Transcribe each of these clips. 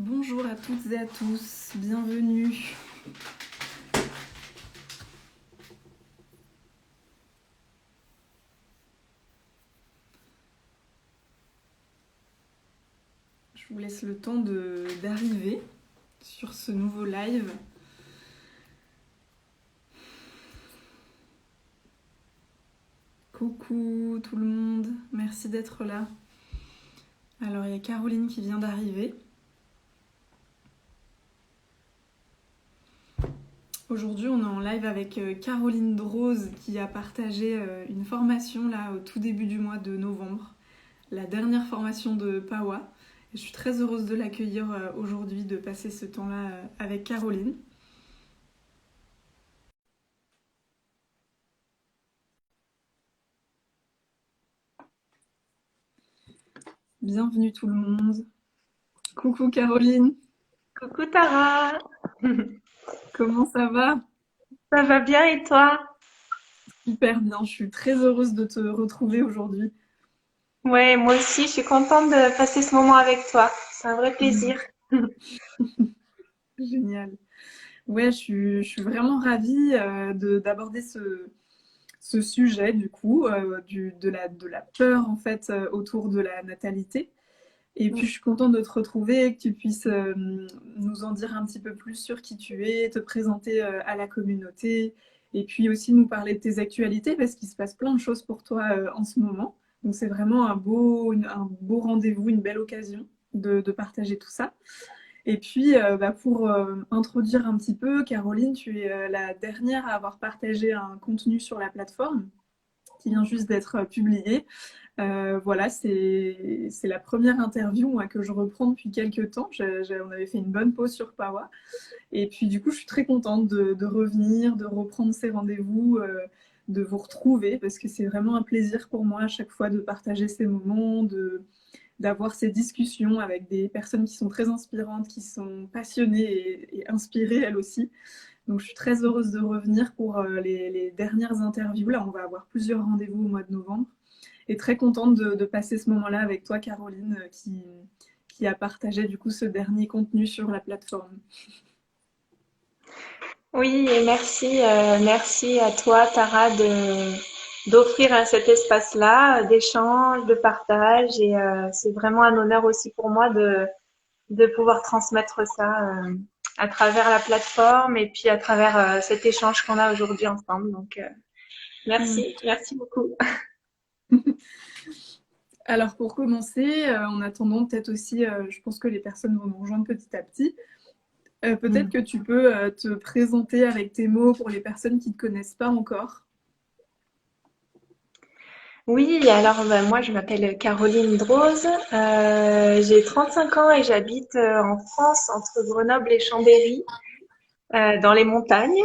Bonjour à toutes et à tous, bienvenue. Je vous laisse le temps d'arriver sur ce nouveau live. Coucou tout le monde, merci d'être là. Alors il y a Caroline qui vient d'arriver. Aujourd'hui on est en live avec Caroline Droz qui a partagé une formation là au tout début du mois de novembre, la dernière formation de PAWA. Et je suis très heureuse de l'accueillir aujourd'hui, de passer ce temps-là avec Caroline. Bienvenue tout le monde. Coucou Caroline, Coucou Tara, comment ça va? ça va bien et toi? Super bien, je suis très heureuse de te retrouver aujourd'hui. Ouais, moi aussi, je suis contente de passer ce moment avec toi. C'est un vrai plaisir. Génial. Ouais, je suis vraiment ravie d'aborder ce sujet du coup, de la peur en fait autour de la natalité. Et puis je suis contente de te retrouver, que tu puisses nous en dire un petit peu plus sur qui tu es, te présenter à la communauté, et puis aussi nous parler de tes actualités, parce qu'il se passe plein de choses pour toi en ce moment. Donc c'est vraiment un beau rendez-vous, une belle occasion de partager tout ça. Et puis pour introduire un petit peu, Caroline, tu es la dernière à avoir partagé un contenu sur la plateforme qui vient juste d'être publié. Voilà, c'est la première interview moi, que je reprends depuis quelques temps. On avait fait une bonne pause sur Pawa. Et puis du coup, je suis très contente de revenir, de reprendre ces rendez-vous, de vous retrouver, parce que c'est vraiment un plaisir pour moi à chaque fois de partager ces moments, d'avoir ces discussions avec des personnes qui sont très inspirantes, qui sont passionnées et inspirées elles aussi. Donc je suis très heureuse de revenir pour les dernières interviews. Là, on va avoir plusieurs rendez-vous au mois de novembre. Et très contente de passer ce moment-là avec toi, Caroline, qui a partagé du coup ce dernier contenu sur la plateforme. Oui, et merci à toi Tara d'offrir cet espace-là d'échange, de partage et c'est vraiment un honneur aussi pour moi de pouvoir transmettre ça à travers la plateforme et puis à travers cet échange qu'on a aujourd'hui ensemble. Donc Mm. merci beaucoup. Alors pour commencer, en attendant peut-être aussi, je pense que les personnes vont nous rejoindre petit à petit, peut-être que tu peux te présenter avec tes mots pour les personnes qui ne te connaissent pas encore. Oui, alors moi je m'appelle Caroline Droz, j'ai 35 ans et j'habite en France entre Grenoble et Chambéry, dans les montagnes.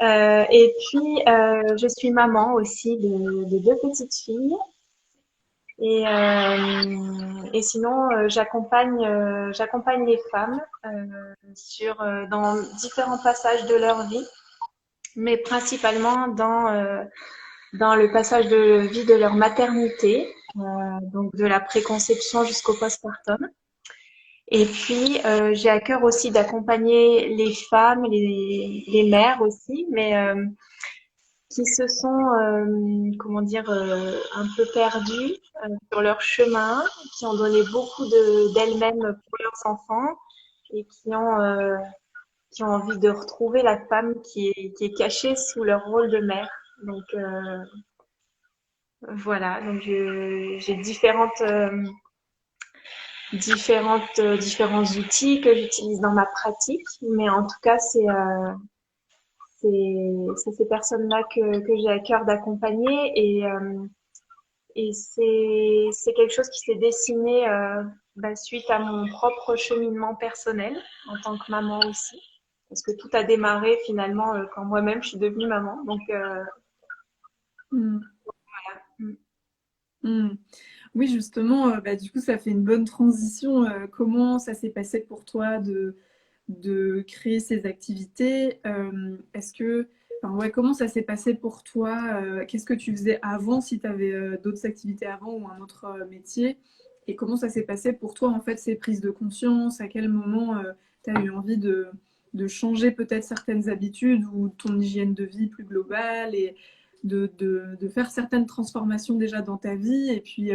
Et puis je suis maman aussi de deux petites filles. Et sinon j'accompagne les femmes dans différents passages de leur vie, mais principalement dans le passage de vie de leur maternité, donc de la préconception jusqu'au postpartum. Et puis, j'ai à cœur aussi d'accompagner les femmes, les mères aussi, mais qui se sont, comment dire, un peu perdues sur leur chemin, qui ont donné beaucoup d'elles-mêmes pour leurs enfants et qui ont envie de retrouver la femme qui est cachée sous leur rôle de mère. Donc, voilà, donc j'ai différents outils que j'utilise dans ma pratique, mais en tout cas, c'est ces personnes-là que j'ai à cœur d'accompagner et c'est quelque chose qui s'est dessiné suite à mon propre cheminement personnel en tant que maman aussi. Parce que tout a démarré finalement quand moi-même je suis devenue maman. Donc, Mm. voilà. Mm. Oui, justement, du coup, ça fait une bonne transition. Comment ça s'est passé pour toi de créer ces activités? Enfin, ouais, comment ça s'est passé pour toi? Qu'est-ce que tu faisais avant, si tu avais d'autres activités avant ou un autre métier? Et comment ça s'est passé pour toi, en fait, ces prises de conscience? À quel moment tu as eu envie de changer peut-être certaines habitudes ou ton hygiène de vie plus globale et de faire certaines transformations déjà dans ta vie? Et puis,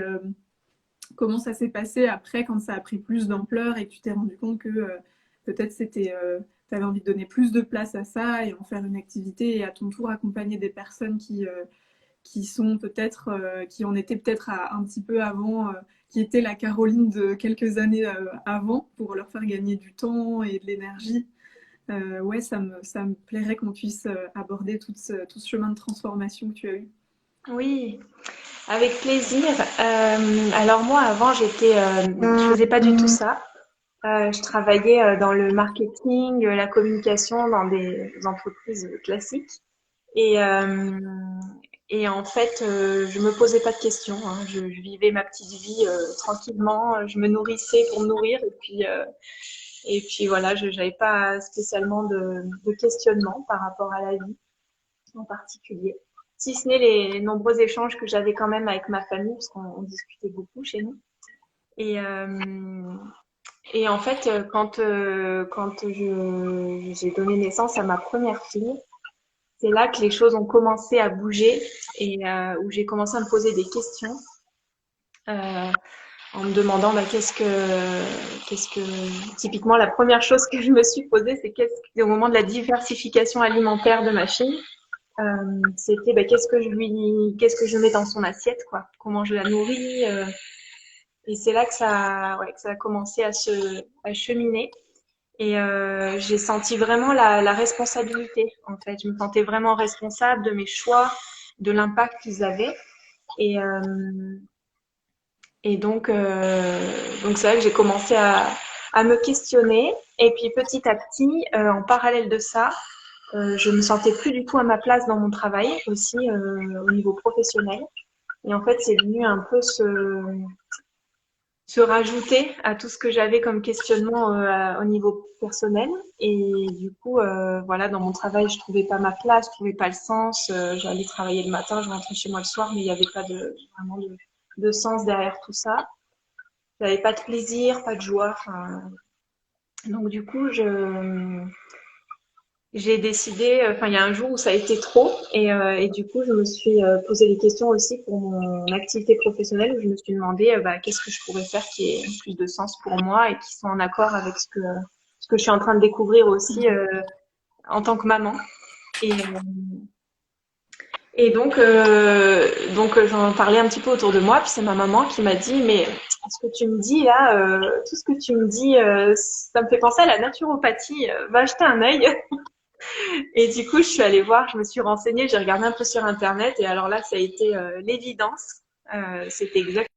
comment ça s'est passé après quand ça a pris plus d'ampleur et que tu t'es rendu compte que peut-être tu avais envie de donner plus de place à ça et en faire une activité et à ton tour accompagner des personnes qui sont peut-être, qui en étaient peut-être un petit peu avant, qui étaient la Caroline de quelques années avant pour leur faire gagner du temps et de l'énergie. Ouais, ça me plairait qu'on puisse aborder tout ce chemin de transformation que tu as eu. Oui, avec plaisir. Alors moi, avant, je faisais pas du tout ça. Je travaillais dans le marketing, la communication dans des entreprises classiques. Et, euh, et en fait, je me posais pas de questions, hein. Je vivais ma petite vie tranquillement. Je me nourrissais pour me nourrir. Et puis voilà, je n'avais pas spécialement de questionnement par rapport à la vie en particulier. Si ce n'est les nombreux échanges que j'avais quand même avec ma famille, parce qu'on discutait beaucoup chez nous. Et, euh, et en fait, j'ai donné naissance à ma première fille, c'est là que les choses ont commencé à bouger et où j'ai commencé à me poser des questions euh, en me demandant bah, qu'est-ce que, typiquement la première chose que je me suis posée, c'est au moment de la diversification alimentaire de ma fille, c'était bah, qu'est-ce que je mets dans son assiette, quoi, comment je la nourris. Et c'est là que que ça a commencé à cheminer. Et j'ai senti vraiment la responsabilité, en fait. Je me sentais vraiment responsable de mes choix, de l'impact qu'ils avaient. Et, euh, et donc c'est vrai que j'ai commencé à me questionner. Et puis petit à petit, en parallèle de ça, je me sentais plus du tout à ma place dans mon travail, aussi au niveau professionnel. Et en fait, c'est venu un peu se rajouter à tout ce que j'avais comme questionnement au niveau personnel. Et du coup, voilà, dans mon travail, je trouvais pas ma place, je trouvais pas le sens. J'allais travailler le matin, je rentrais chez moi le soir, mais il n'y avait pas vraiment de sens derrière tout ça. J'avais pas de plaisir, pas de joie. Enfin, donc du coup, j'ai décidé, enfin il y a un jour où ça a été trop et du coup je me suis posé des questions aussi pour mon activité professionnelle où je me suis demandé bah, qu'est-ce que je pourrais faire qui ait plus de sens pour moi et qui soit en accord avec ce que je suis en train de découvrir aussi en tant que maman. Et, euh, et donc j'en parlais un petit peu autour de moi, puis c'est ma maman qui m'a dit mais ce que tu me dis là, tout ce que tu me dis, ça me fait penser à la naturopathie. Va jeter un œil. Et du coup, je suis allée voir, je me suis renseignée, j'ai regardé un peu sur Internet et alors là, ça a été l'évidence. C'était exactement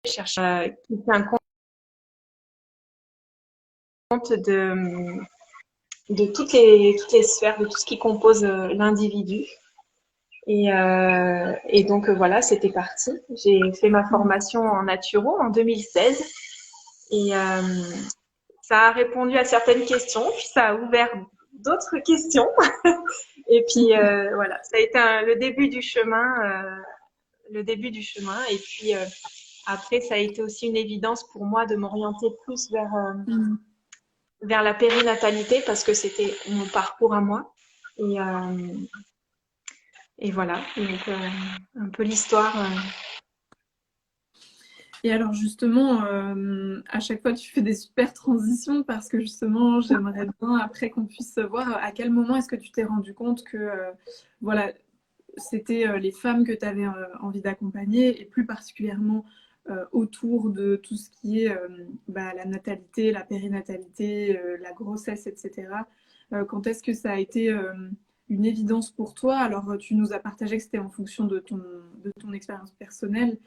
ce que je cherchais, qui fait un compte de toutes les sphères, de tout ce qui compose l'individu. Et donc voilà, c'était parti. J'ai fait ma formation en naturo en 2016 et ça a répondu à certaines questions, puis ça a ouvert d'autres questions. Et puis voilà, ça a été le début du chemin, le début du chemin. Et puis après, ça a été aussi une évidence pour moi de m'orienter plus Mm. vers la périnatalité parce que c'était mon parcours à moi. Et, euh, et voilà, donc un peu l'histoire. Et alors justement, à chaque fois, tu fais des super transitions parce que justement, j'aimerais bien après qu'on puisse voir à quel moment est-ce que tu t'es rendu compte que voilà, c'était les femmes que tu avais envie d'accompagner et plus particulièrement autour de tout ce qui est bah, la natalité, la périnatalité, la grossesse, etc. Quand est-ce que ça a été une évidence pour toi? Alors, tu nous as partagé que c'était en fonction de ton expérience personnelle,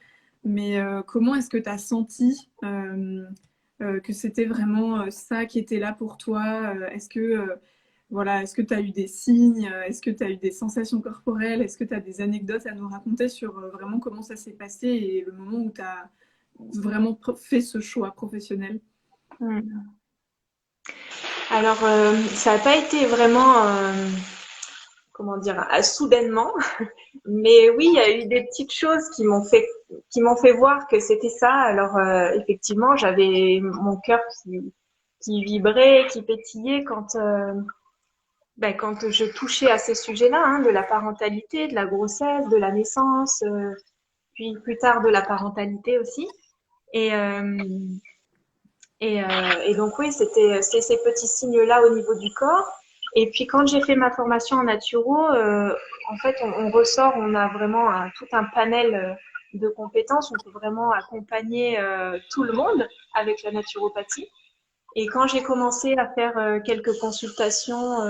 mais comment est-ce que tu as senti que c'était vraiment ça qui était là pour toi? Est-ce que voilà, est-ce que tu as eu des signes? Est-ce que tu as eu des sensations corporelles? Est-ce que tu as des anecdotes à nous raconter sur vraiment comment ça s'est passé et le moment où tu as vraiment fait ce choix professionnel? Alors, ça n'a pas été vraiment, comment dire, soudainement. Mais oui, il y a eu des petites choses qui m'ont fait qui m'ont fait voir que c'était ça. Alors effectivement, j'avais mon cœur qui vibrait, qui pétillait quand je touchais à ces sujets-là, hein, de la parentalité, de la grossesse, de la naissance, puis plus tard de la parentalité aussi. Et, euh, et donc oui, c'est ces petits signes-là au niveau du corps. Et puis quand j'ai fait ma formation en naturo, en fait, on ressort, on a vraiment tout un panel de compétences. On peut vraiment accompagner tout le monde avec la naturopathie. Et quand j'ai commencé à faire quelques consultations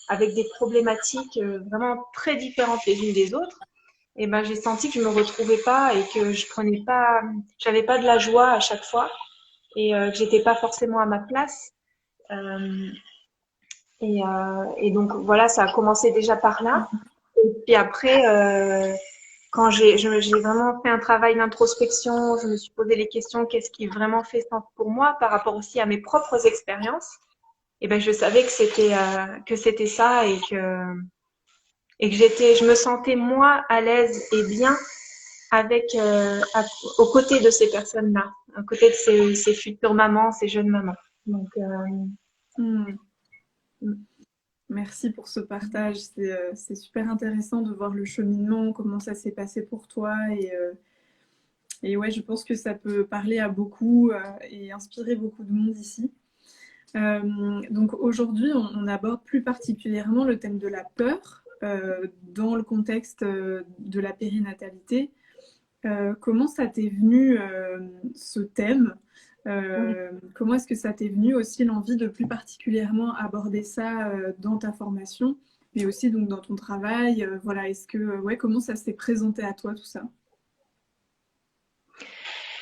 avec des problématiques vraiment très différentes les unes des autres, et ben j'ai senti que je me retrouvais pas et que j'avais pas de la joie à chaque fois et que j'étais pas forcément à ma place. Euh, et donc voilà, ça a commencé déjà par là. Et puis après, quand j'ai vraiment fait un travail d'introspection, je me suis posé les questions, qu'est-ce qui vraiment fait sens pour moi par rapport aussi à mes propres expériences. Et ben je savais que c'était ça et que je me sentais moi à l'aise et bien avec aux côtés de ces personnes-là, aux côtés de ces futures mamans, ces jeunes mamans. Donc Hmm. Merci pour ce partage. C'est super intéressant de voir le cheminement, comment ça s'est passé pour toi. Et ouais, je pense que ça peut parler à beaucoup et inspirer beaucoup de monde ici. Donc aujourd'hui, on aborde plus particulièrement le thème de la peur dans le contexte de la périnatalité. Comment ça t'est venu ce thème? Comment est-ce que ça t'est venu aussi l'envie de plus particulièrement aborder ça dans ta formation, mais aussi donc dans ton travail? Voilà, ouais, comment ça s'est présenté à toi tout ça?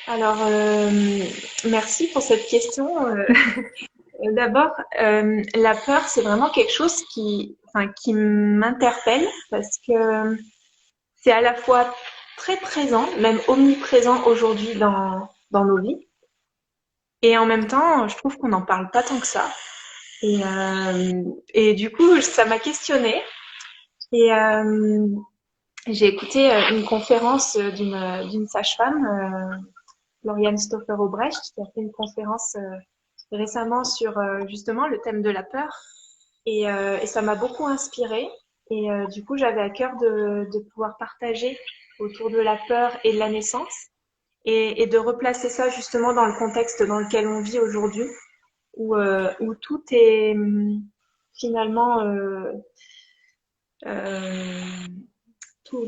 alors merci pour cette question. D'abord, la peur, c'est vraiment quelque chose qui m'interpelle parce que c'est à la fois très présent, même omniprésent aujourd'hui dans nos vies. Et en même temps, je trouve qu'on n'en parle pas tant que ça. Et du coup, ça m'a questionnée. Et j'ai écouté une conférence d'une sage-femme, Lauriane Stoffer-Aubrecht, qui a fait une conférence récemment sur justement le thème de la peur. Et ça m'a beaucoup inspirée. Et du coup, j'avais à cœur de pouvoir partager autour de la peur et de la naissance et de replacer ça justement dans le contexte dans lequel on vit aujourd'hui, où tout est finalement euh, tout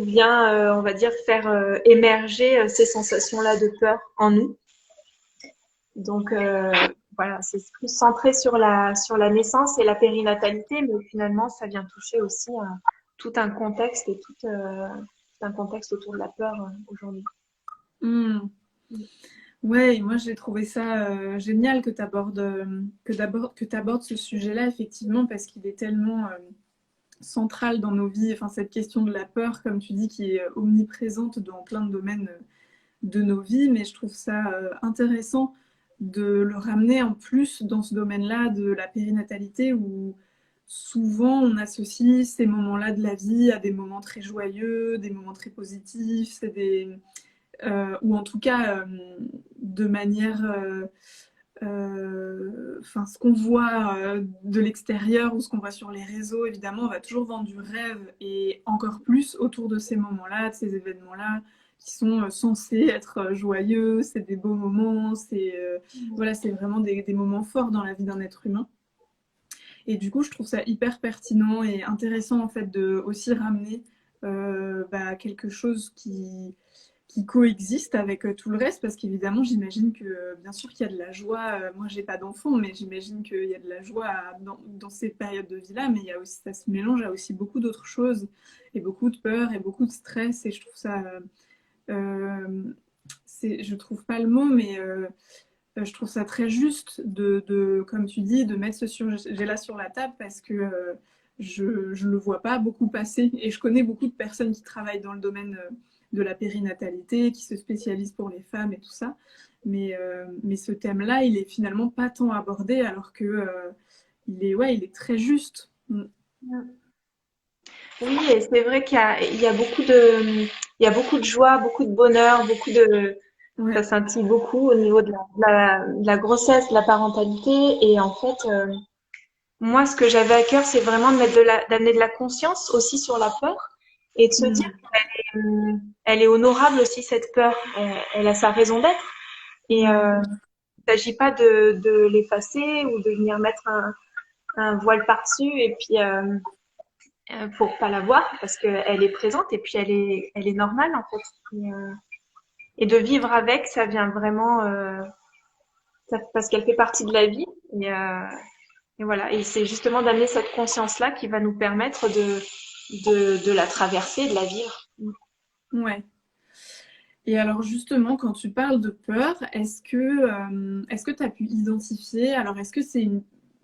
vient, on va dire, faire émerger ces sensations-là de peur en nous. Donc voilà, c'est plus centré sur la naissance et la périnatalité, mais finalement, ça vient toucher aussi tout un contexte et tout un contexte autour de la peur aujourd'hui. Hmm. Ouais, moi j'ai trouvé ça génial que tu abordes, que t'abordes ce sujet-là, effectivement, parce qu'il est tellement central dans nos vies. Enfin, cette question de la peur, comme tu dis, qui est omniprésente dans plein de domaines de nos vies, mais je trouve ça intéressant de le ramener en plus dans ce domaine-là de la périnatalité où souvent on associe ces moments-là de la vie à des moments très joyeux, des moments très positifs, ou en tout cas de manière enfin, ce qu'on voit de l'extérieur ou ce qu'on voit sur les réseaux, évidemment, on va toujours vendre du rêve et encore plus autour de ces moments-là, de ces événements-là qui sont censés être joyeux, c'est des beaux moments, voilà, c'est vraiment des moments forts dans la vie d'un être humain. Et du coup, je trouve ça hyper pertinent et intéressant en fait de aussi ramener quelque chose qui coexiste avec tout le reste, parce qu'évidemment, j'imagine que, bien sûr qu'il y a de la joie, moi j'ai pas d'enfant, mais j'imagine qu'il y a de la joie dans ces périodes de vie-là, mais il y a aussi, ça se mélange à aussi beaucoup d'autres choses, et beaucoup de peur, et beaucoup de stress, et je trouve ça, je trouve pas le mot, mais je trouve ça très juste comme tu dis, de mettre ce sujet-là sur la table, parce que je le vois pas beaucoup passer, et je connais beaucoup de personnes qui travaillent dans le domaine de la périnatalité, qui se spécialisent pour les femmes et tout ça. Mais ce thème-là, il est finalement pas tant abordé, alors que il est très juste. Oui, et c'est vrai il y a beaucoup il y a beaucoup de joie, beaucoup de bonheur, ça Ouais. scintille beaucoup au niveau de la grossesse, de la parentalité. Et en fait, moi, ce que j'avais à cœur, c'est vraiment d'amener de la conscience aussi sur la peur et de se dire Mm. elle est honorable aussi cette peur. Elle a sa raison d'être. Et Ouais. il ne s'agit pas de l'effacer ou de venir mettre un voile par-dessus et puis pour pas la voir parce qu'elle est présente et puis elle est normale en fait. Et de vivre avec, ça vient vraiment parce qu'elle fait partie de la vie. Et voilà. Et c'est justement d'amener cette conscience-là qui va nous permettre de la traverser, de la vivre. Ouais. Et alors justement, quand tu parles de peur, est-ce que tu as pu identifier, alors est-ce que c'est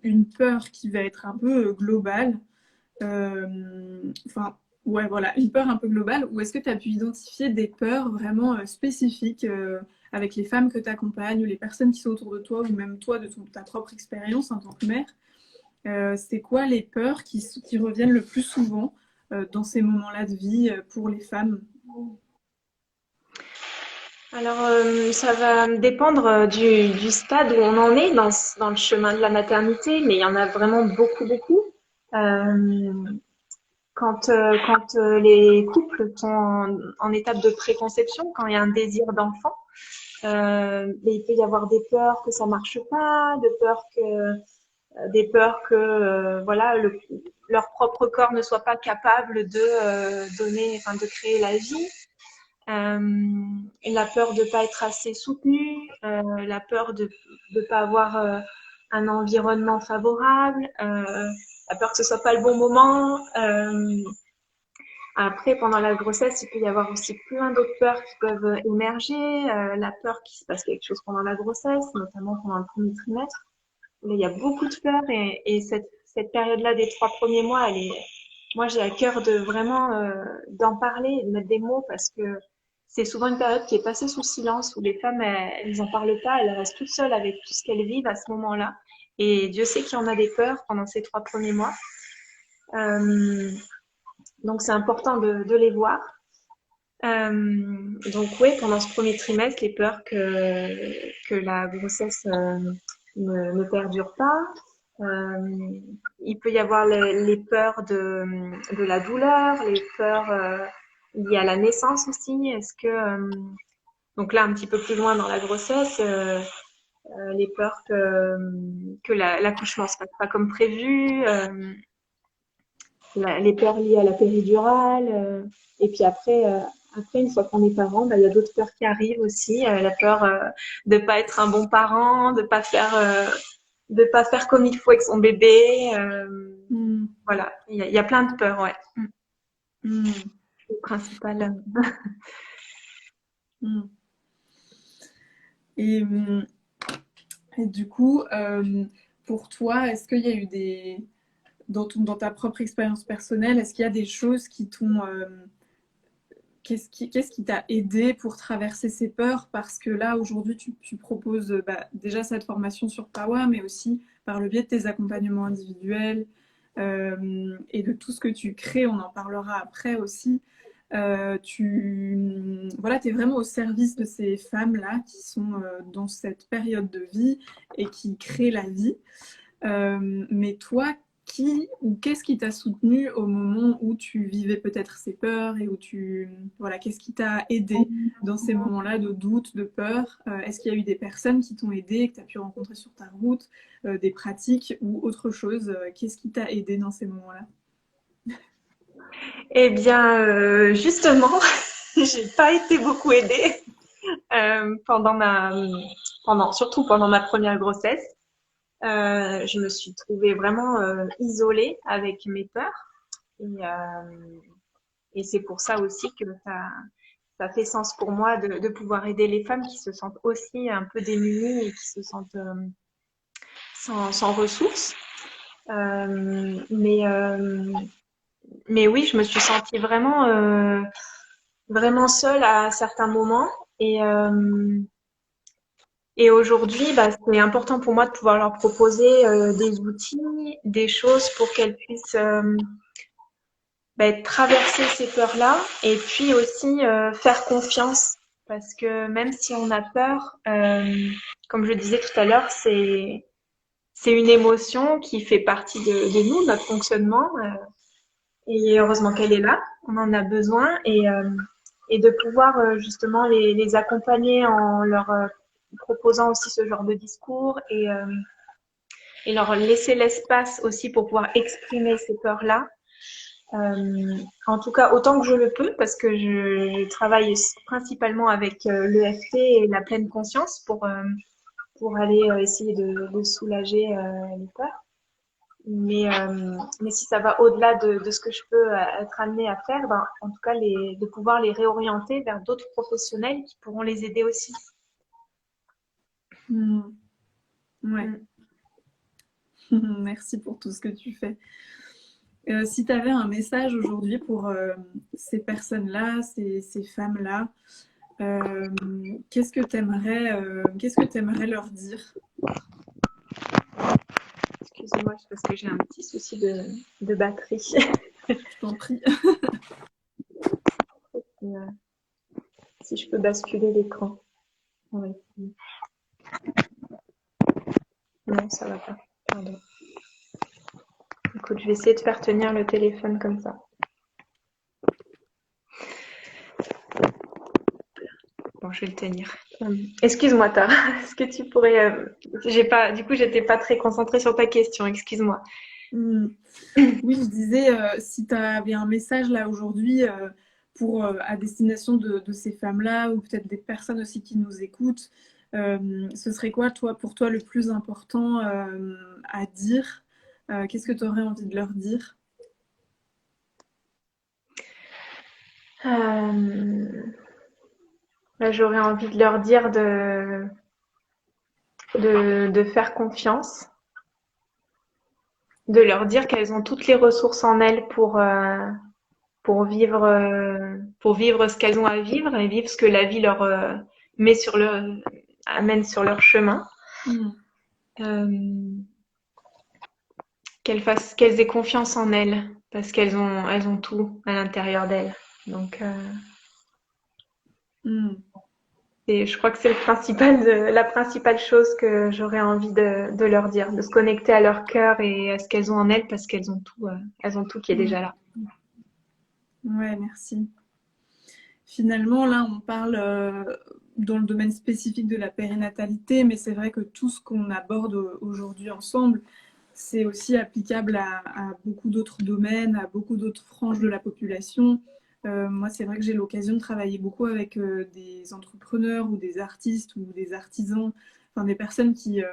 une peur qui va être un peu globale, enfin, ouais, voilà, une peur un peu globale, ou est-ce que tu as pu identifier des peurs vraiment spécifiques avec les femmes que tu accompagnes, ou les personnes qui sont autour de toi, ou même toi de ta propre expérience en tant que mère? C'est quoi les peurs qui reviennent le plus souvent dans ces moments-là de vie pour les femmes? Alors, ça va dépendre du stade où on en est dans le chemin de la maternité, mais il y en a vraiment beaucoup, beaucoup. Euh, quand les couples sont en étape de préconception, quand il y a un désir d'enfant, mais il peut y avoir des peurs que ça marche pas, des peurs que voilà leur propre corps ne soit pas capable de donner, enfin de créer la vie. La peur de pas être assez soutenu, la peur de pas avoir un environnement favorable, la peur que ce soit pas le bon moment. Après, pendant la grossesse, il peut y avoir aussi plein d'autres peurs qui peuvent émerger. La peur qu'il se passe quelque chose pendant la grossesse, notamment pendant le premier trimestre. Là, il y a beaucoup de peurs et cette période-là des 3 premiers mois, moi, j'ai à cœur de vraiment d'en parler, de mettre des mots parce que c'est souvent une période qui est passée sous silence où les femmes, elles en parlent pas, elles restent toutes seules avec tout ce qu'elles vivent à ce moment-là. Et Dieu sait qu'il y en a des peurs pendant ces 3 premiers mois. Euh, donc, c'est important de les voir. Donc oui, pendant ce premier trimestre, les peurs que la grossesse ne perdure pas. Il peut y avoir les peurs de la douleur, les peurs liées à la naissance aussi. Donc là, un petit peu plus loin dans la grossesse, les peurs que l'accouchement se passe pas comme prévu, les peurs liées à la péridurale. Et puis après, une fois qu'on est parent, bah, il y a d'autres peurs qui arrivent aussi. La peur de pas être un bon parent, de pas faire comme il faut avec son bébé. Mm. Voilà, il y a plein de peurs, ouais. Mm. Le principal. Mm. Et, et du coup, pour toi, est-ce qu'il y a eu dans ta propre expérience personnelle, est-ce qu'il y a des choses qui t'ont, qu'est-ce qui t'a aidé pour traverser ces peurs? Parce que là, aujourd'hui, tu proposes bah, déjà cette formation sur Pawa, mais aussi par le biais de tes accompagnements individuels et de tout ce que tu crées, on en parlera après aussi. Voilà, tu es vraiment au service de ces femmes-là qui sont dans cette période de vie et qui créent la vie. Mais toi, qui ou qu'est-ce qui t'a soutenu au moment où tu vivais peut-être ces peurs et où voilà, qu'est-ce qui t'a aidé dans ces moments-là de doute, de peur? Est-ce qu'il y a eu des personnes qui t'ont aidé, que tu as pu rencontrer sur ta route, des pratiques ou autre chose? Qu'est-ce qui t'a aidé dans ces moments-là? Eh bien, justement, j'ai pas été beaucoup aidée pendant surtout pendant ma première grossesse. Je me suis trouvée vraiment isolée avec mes peurs. Et c'est pour ça aussi que ça fait sens pour moi de pouvoir aider les femmes qui se sentent aussi un peu démunies et qui se sentent sans ressources. Euh, mais, euh, mais oui, je me suis sentie vraiment seule à certains moments. Et aujourd'hui, bah, c'est important pour moi de pouvoir leur proposer des outils, des choses pour qu'elles puissent traverser ces peurs-là et puis aussi faire confiance. Parce que même si on a peur, comme je disais tout à l'heure, c'est une émotion qui fait partie de nous, notre fonctionnement. Et heureusement qu'elle est là, on en a besoin. Et de pouvoir justement les accompagner en leur proposant aussi ce genre de discours et leur laisser l'espace aussi pour pouvoir exprimer ces peurs-là. En tout cas, autant que je le peux, parce que je travaille principalement avec l'EFT et la pleine conscience pour aller essayer de soulager les peurs. Mais si ça va au-delà de ce que je peux être amenée à faire, ben, en tout cas, de pouvoir les réorienter vers d'autres professionnels qui pourront les aider aussi. Ouais. Merci pour tout ce que tu fais. Si tu avais un message aujourd'hui pour ces personnes-là, ces femmes-là, qu'est-ce que tu aimerais leur dire? Excusez-moi, c'est parce que j'ai un petit souci de batterie. Je t'en prie. Si je peux basculer l'écran. On va essayer. Non, ça va pas. Pardon. Écoute, je vais essayer de faire tenir le téléphone comme ça. Bon, je vais le tenir. Excuse-moi, Tara. Est-ce que tu pourrais... Du coup, j'étais pas très concentrée sur ta question. Excuse-moi. Oui, je disais, si tu avais un message là aujourd'hui pour à destination de ces femmes-là ou peut-être des personnes aussi qui nous écoutent, ce serait quoi, pour toi, le plus important à dire? Qu'est-ce que tu aurais envie de leur dire? J'aurais envie de leur dire de faire confiance, de leur dire qu'elles ont toutes les ressources en elles pour vivre ce qu'elles ont à vivre et vivre ce que la vie leur met amène sur leur chemin. Euh, qu'elles aient confiance en elles parce elles ont tout à l'intérieur d'elles. Donc, et je crois que c'est la principale chose que j'aurais envie de leur dire, de se connecter à leur cœur et à ce qu'elles ont en elles parce qu'elles ont tout qui est déjà là. Ouais, merci. Finalement, là, on parle dans le domaine spécifique de la périnatalité, mais c'est vrai que tout ce qu'on aborde aujourd'hui ensemble, c'est aussi applicable à beaucoup d'autres domaines, à beaucoup d'autres franges de la population. Moi, c'est vrai que j'ai l'occasion de travailler beaucoup avec des entrepreneurs ou des artistes ou des artisans, enfin des personnes qui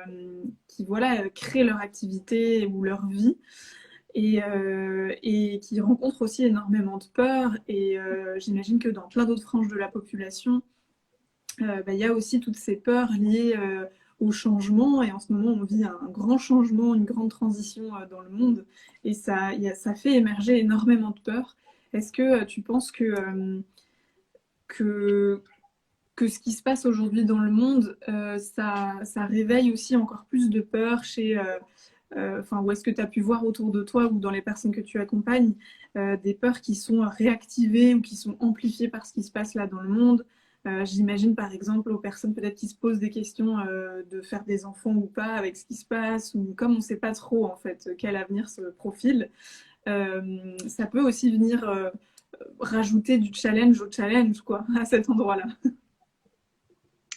voilà, créent leur activité ou leur vie et qui rencontrent aussi énormément de peur. Et j'imagine que dans plein d'autres franges de la population, il y a aussi toutes ces peurs liées au changement. Et en ce moment, on vit un grand changement, une grande transition dans le monde. Et ça fait émerger énormément de peurs. Est-ce que tu penses que, que ce qui se passe aujourd'hui dans le monde, ça réveille aussi encore plus de peur chez... Enfin, où est-ce que tu as pu voir autour de toi ou dans les personnes que tu accompagnes des peurs qui sont réactivées ou qui sont amplifiées par ce qui se passe là dans le monde? J'imagine par exemple aux personnes peut-être qui se posent des questions de faire des enfants ou pas avec ce qui se passe, ou comme on ne sait pas trop en fait quel avenir se profile, ça peut aussi venir rajouter du challenge au challenge quoi, à cet endroit-là.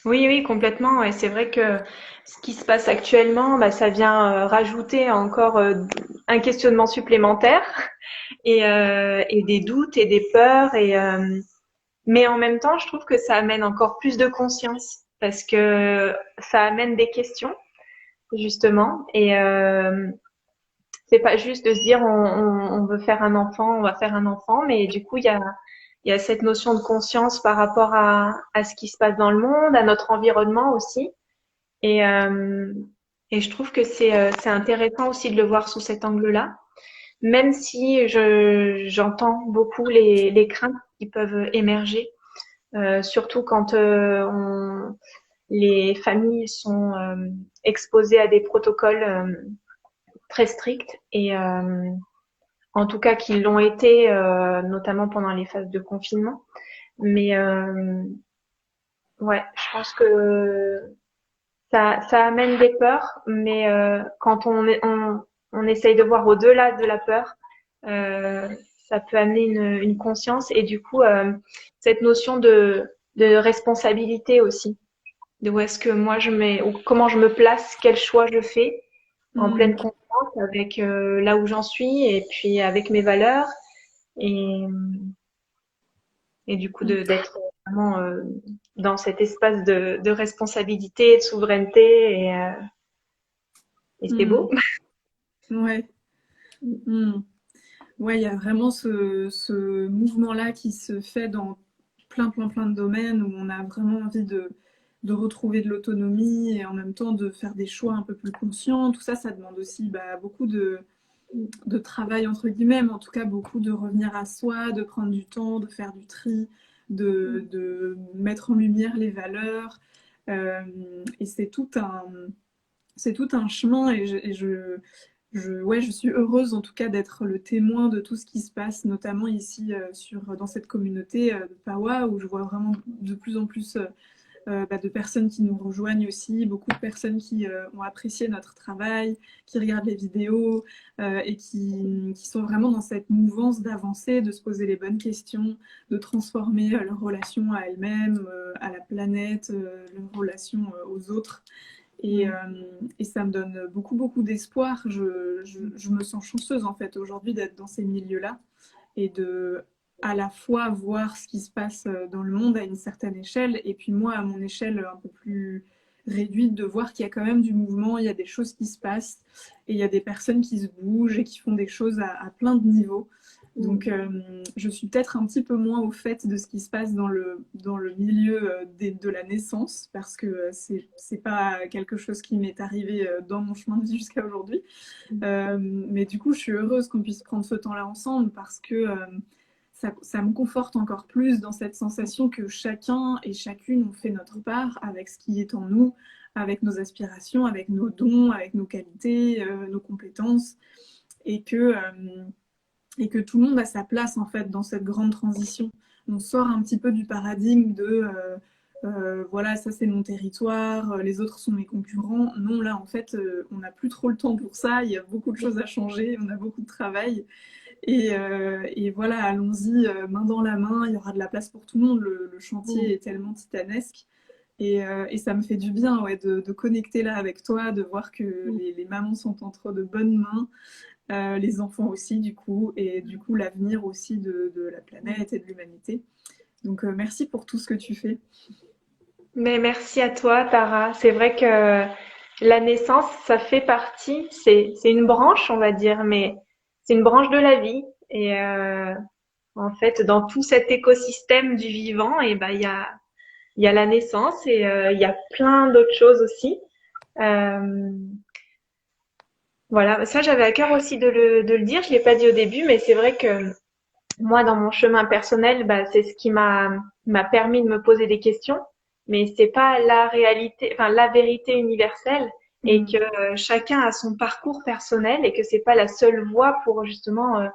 Oui, oui, complètement. Et c'est vrai que ce qui se passe actuellement, ça vient rajouter encore un questionnement supplémentaire et des doutes et des peurs. Mais en même temps, je trouve que ça amène encore plus de conscience parce que ça amène des questions, justement. Et c'est pas juste de se dire on veut faire un enfant, on va faire un enfant, mais du coup, il y a cette notion de conscience par rapport à ce qui se passe dans le monde, à notre environnement aussi. Et, euh, et je trouve que c'est intéressant aussi de le voir sous cet angle-là, même si j'entends beaucoup les craintes qui peuvent émerger, surtout quand les familles sont exposées à des protocoles très stricts. Et en tout cas qui l'ont été, notamment pendant les phases de confinement. Mais ouais, je pense que ça amène des peurs, mais quand on essaye de voir au-delà de la peur, euh, ça peut amener une conscience et du coup cette notion de responsabilité aussi, de où est-ce que moi je mets, ou comment je me place, quel choix je fais en pleine Mm. conscience avec là où j'en suis et puis avec mes valeurs et, et du coup Mm. d'être vraiment dans cet espace de responsabilité, de souveraineté et c'est beau. Mm. Ouais. Mm. Ouais, il y a vraiment ce mouvement-là qui se fait dans plein de domaines où on a vraiment envie de retrouver de l'autonomie et en même temps de faire des choix un peu plus conscients. Tout ça, ça demande aussi beaucoup de travail, entre guillemets, mais en tout cas beaucoup de revenir à soi, de prendre du temps, de faire du tri, de mettre en lumière les valeurs. Euh, et c'est tout un chemin ouais, je suis heureuse en tout cas d'être le témoin de tout ce qui se passe, notamment ici dans cette communauté de Pawa, où je vois vraiment de plus en plus de personnes qui nous rejoignent aussi, beaucoup de personnes qui ont apprécié notre travail, qui regardent les vidéos et qui sont vraiment dans cette mouvance d'avancer, de se poser les bonnes questions, de transformer leur relation à elles-mêmes, à la planète, leur relation aux autres. Et ça me donne beaucoup d'espoir. Je me sens chanceuse en fait aujourd'hui d'être dans ces milieux-là et de à la fois voir ce qui se passe dans le monde à une certaine échelle et puis moi à mon échelle un peu plus réduite de voir qu'il y a quand même du mouvement, il y a des choses qui se passent et il y a des personnes qui se bougent et qui font des choses à plein de niveaux. Donc, je suis peut-être un petit peu moins au fait de ce qui se passe dans le milieu de la naissance, parce que c'est pas quelque chose qui m'est arrivé dans mon chemin de vie jusqu'à aujourd'hui. Mais du coup, je suis heureuse qu'on puisse prendre ce temps-là ensemble, parce que ça me conforte encore plus dans cette sensation que chacun et chacune ont fait notre part avec ce qui est en nous, avec nos aspirations, avec nos dons, avec nos qualités, nos compétences, et et que tout le monde a sa place en fait dans cette grande transition. On sort un petit peu du paradigme de voilà, ça c'est mon territoire, les autres sont mes concurrents. Non, là en fait, on n'a plus trop le temps pour ça, il y a beaucoup de choses à changer, on a beaucoup de travail. Et voilà, allons-y, main dans la main, il y aura de la place pour tout le monde, le chantier est tellement titanesque. Et ça me fait du bien ouais, de connecter là avec toi, de voir que les mamans sont entre de bonnes mains, les enfants aussi, du coup, et du coup, l'avenir aussi de la planète et de l'humanité. Donc, merci pour tout ce que tu fais. Mais merci à toi, Tara. C'est vrai que la naissance, ça fait partie, c'est une branche, on va dire, mais c'est une branche de la vie. Et en fait, dans tout cet écosystème du vivant, et ben il y a la naissance et il y a plein d'autres choses aussi. Euh, voilà, ça j'avais à cœur aussi de le dire. Je l'ai pas dit au début, mais c'est vrai que moi, dans mon chemin personnel, bah, c'est ce qui m'a permis de me poser des questions, mais c'est pas la réalité, enfin la vérité universelle, et Mm. que chacun a son parcours personnel et que c'est pas la seule voie pour justement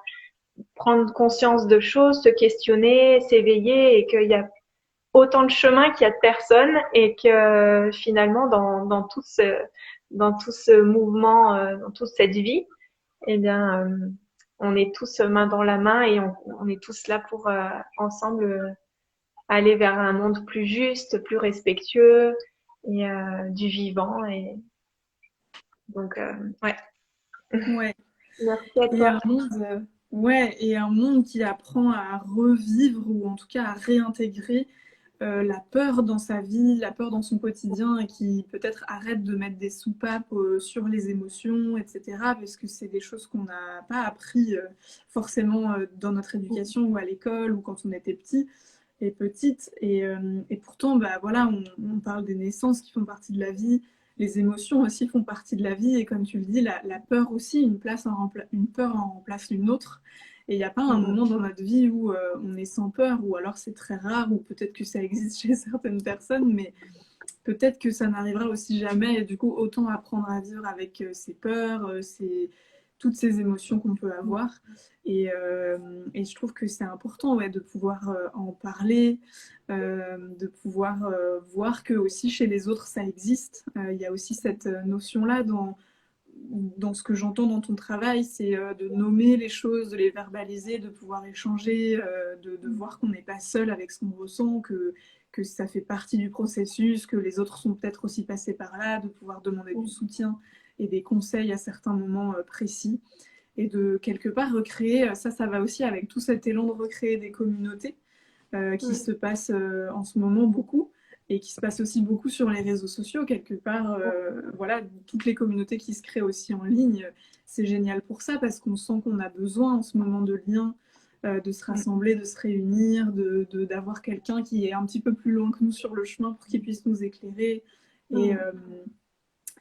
prendre conscience de choses, se questionner, s'éveiller, et qu'il y a autant de chemins qu'il y a de personnes, et que finalement dans tout ce mouvement, dans toute cette vie, eh bien, on est tous main dans la main et on est tous là pour ensemble aller vers un monde plus juste, plus respectueux et du vivant. Et donc, ouais. Ouais. Merci à Et toi. un monde, ouais, et un monde qui apprend à revivre ou en tout cas à réintégrer la peur dans sa vie, la peur dans son quotidien et qui peut-être arrête de mettre des soupapes sur les émotions, etc. Parce que c'est des choses qu'on n'a pas appris forcément dans notre éducation ou à l'école ou quand on était petit et petite. Et pourtant, bah, voilà, on parle des naissances qui font partie de la vie. Les émotions aussi font partie de la vie. Et comme tu le dis, la peur aussi, une peur en remplace une autre. Et il n'y a pas un moment dans notre vie où on est sans peur, ou alors c'est très rare, ou peut-être que ça existe chez certaines personnes, mais peut-être que ça n'arrivera aussi jamais. Et du coup, autant apprendre à vivre avec ses peurs, toutes ces émotions qu'on peut avoir. Et je trouve que c'est important de pouvoir en parler, de pouvoir voir que aussi chez les autres ça existe. Il y a aussi cette notion-là dans ce que j'entends dans ton travail, c'est de nommer les choses, de les verbaliser, de pouvoir échanger, de voir qu'on n'est pas seul avec ce qu'on ressent, que ça fait partie du processus, que les autres sont peut-être aussi passés par là, de pouvoir demander du soutien et des conseils à certains moments précis. Et de quelque part recréer, ça va aussi avec tout cet élan de recréer des communautés qui se passent en ce moment beaucoup et qui se passe aussi beaucoup sur les réseaux sociaux. Quelque part, voilà, toutes les communautés qui se créent aussi en ligne, c'est génial pour ça parce qu'on sent qu'on a besoin en ce moment de liens, de se rassembler, de se réunir, d'avoir quelqu'un qui est un petit peu plus loin que nous sur le chemin pour qu'il puisse nous éclairer.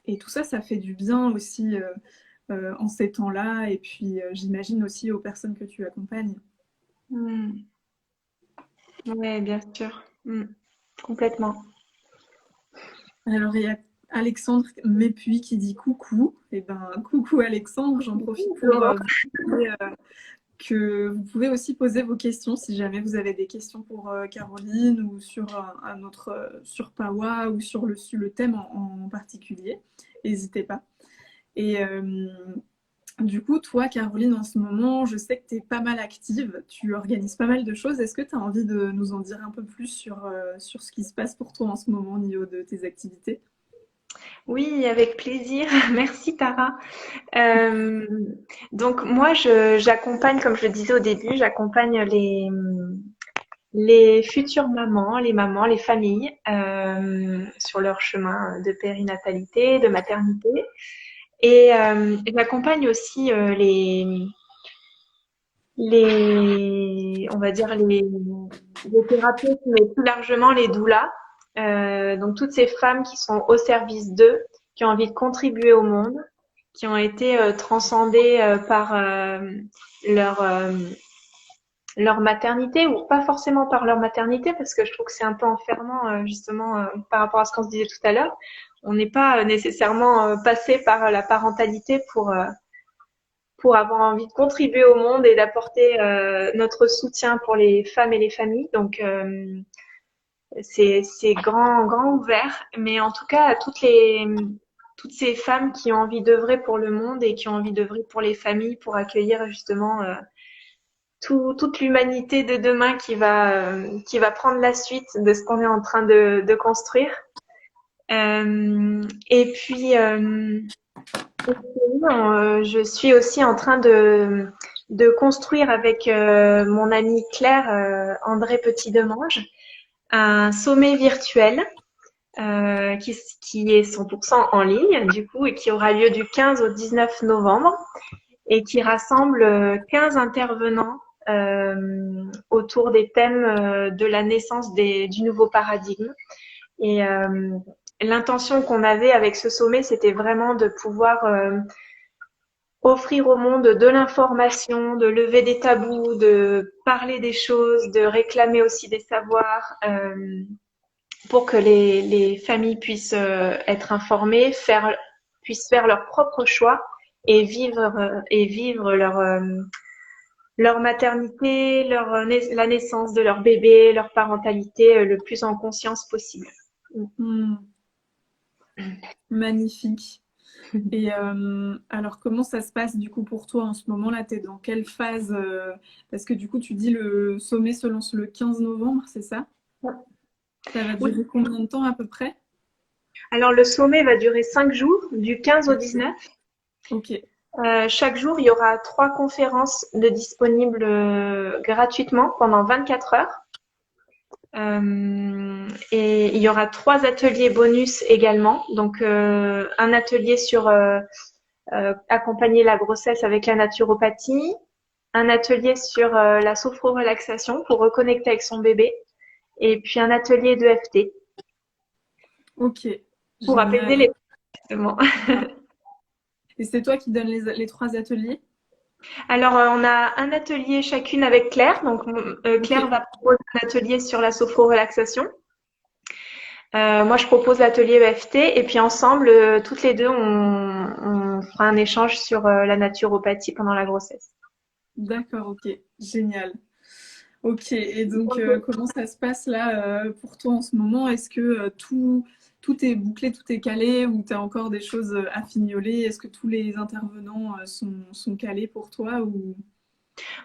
Et tout ça, ça fait du bien aussi en ces temps-là. Et puis, j'imagine aussi aux personnes que tu accompagnes. Oui, bien sûr. Complètement. Alors, il y a Alexandre Mépuy qui dit coucou. Et ben, coucou Alexandre, j'en profite pour vous dire que vous pouvez aussi poser vos questions si jamais vous avez des questions pour Caroline ou sur un autre, sur Pawa ou sur le thème en particulier. N'hésitez pas. Et du coup, toi, Caroline, en ce moment, je sais que tu es pas mal active, tu organises pas mal de choses. Est-ce que tu as envie de nous en dire un peu plus sur ce qui se passe pour toi en ce moment au niveau de tes activités? Oui, avec plaisir. Merci Tara. Donc moi, j'accompagne, comme je le disais au début, j'accompagne les futures mamans, les familles sur leur chemin de périnatalité, de maternité. Et j'accompagne aussi on va dire les thérapeutes, mais plus largement les doulas. Donc toutes ces femmes qui sont au service d'eux, qui ont envie de contribuer au monde, qui ont été transcendées par leur leur maternité ou pas forcément par leur maternité parce que je trouve que c'est un peu enfermant justement par rapport à ce qu'on se disait tout à l'heure. On n'est pas nécessairement passé par la parentalité pour avoir envie de contribuer au monde et d'apporter notre soutien pour les femmes et les familles. Donc c'est grand ouvert, mais en tout cas à toutes ces femmes qui ont envie d'œuvrer pour le monde et qui ont envie d'œuvrer pour les familles, pour accueillir justement toute l'humanité de demain qui va prendre la suite de ce qu'on est en train de construire. Et puis je suis aussi en train de construire avec mon amie Claire André Petit-Demange un sommet virtuel qui est 100% en ligne du coup et qui aura lieu du 15 au 19 novembre et qui rassemble 15 intervenants autour des thèmes de la naissance du nouveau paradigme. Et l'intention qu'on avait avec ce sommet, c'était vraiment de pouvoir offrir au monde de l'information, de lever des tabous, de parler des choses, de réclamer aussi des savoirs pour que les familles puissent être informées, puissent faire leur propre choix et vivre leur maternité, la naissance de leur bébé, leur parentalité le plus en conscience possible. Magnifique. Et alors, comment ça se passe du coup pour toi en ce moment-là? Tu es dans quelle phase parce que du coup, tu dis le sommet se lance le 15 novembre, c'est ça? Ouais. Ça va durer combien de temps à peu près? Alors, le sommet va durer 5 jours, du 15 au 19. Ok. Chaque jour, il y aura 3 conférences disponibles gratuitement pendant 24 heures. Et il y aura 3 ateliers bonus également. Donc, un atelier sur accompagner la grossesse avec la naturopathie, un atelier sur la sophro-relaxation pour reconnecter avec son bébé, et puis un atelier de FT. Ok. Pour apaiser les justement. Et c'est toi qui donnes les 3 ateliers? Alors, on a un atelier chacune avec Claire. Donc, Claire va proposer un atelier sur la sophro-relaxation. Moi, je propose l'atelier EFT. Et puis, ensemble, toutes les deux, on on fera un échange sur la naturopathie pendant la grossesse. D'accord, ok, génial. Ok, et donc comment ça se passe là pour toi en ce moment? Est-ce que tout est bouclé, tout est calé ou tu as encore des choses à fignoler? Est-ce que tous les intervenants sont calés pour toi ou...